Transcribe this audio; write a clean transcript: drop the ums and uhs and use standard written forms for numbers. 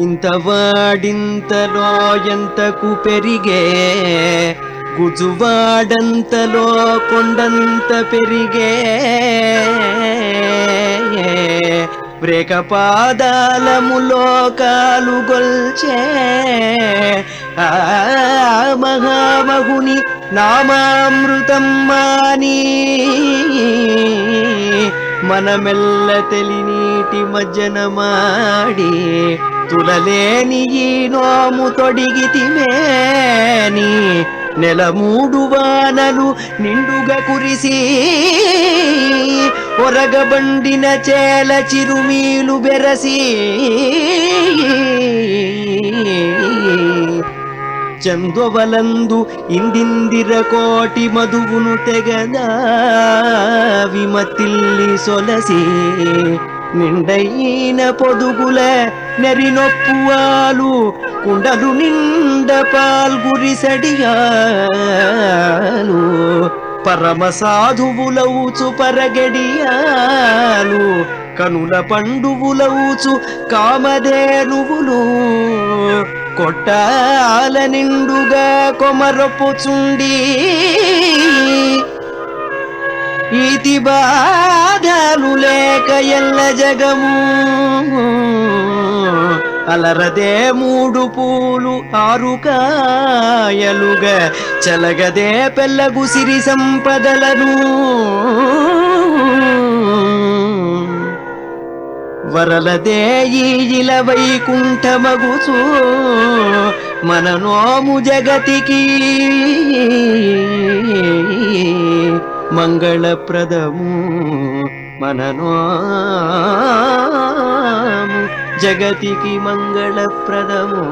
ఇంతవాడింతలో ఎంతకు పెరిగే, గుజువాడంతలో కొండంత పెరిగే. వ్రేకపాదాలములో కాలుగొల్చే ఆ మహామహుని నామామృతం మాని మనమెల్ల తెలినీటి మజ్జనమాడి తులలేని ఈ నోము తొడిగితిమేని నెల 3 వానలు నిండుగా కురిసి ఒరగబండిన చేల చిరుమీలు బెరసి చందొవలందు ఇందిందిర కోటి మధువును తెగదా విమతిల్లి సొలసి నిండైన పొదుగుల నెరినొప్పువాలు కుండలు నిండ పాల్గురిసడియాలు పరమ సాధువులవుచు పరగడియాలు కనుల పండువులవుచు కామధేనువులు కొట్టాల నిండుగా కొమరొప్పుచుండి ఈతి బాధలు లేక ఎల్ల జగము అలరదే 3 పూలు 6 కాయలుగా చలగదే పెళ్ళగు సిరి సంపదలను వరలదే ఈల వైకుంఠమగుచు మన నోము జగతికి మంగళప్రదము మన నోము జగతికి మంగళప్రదము.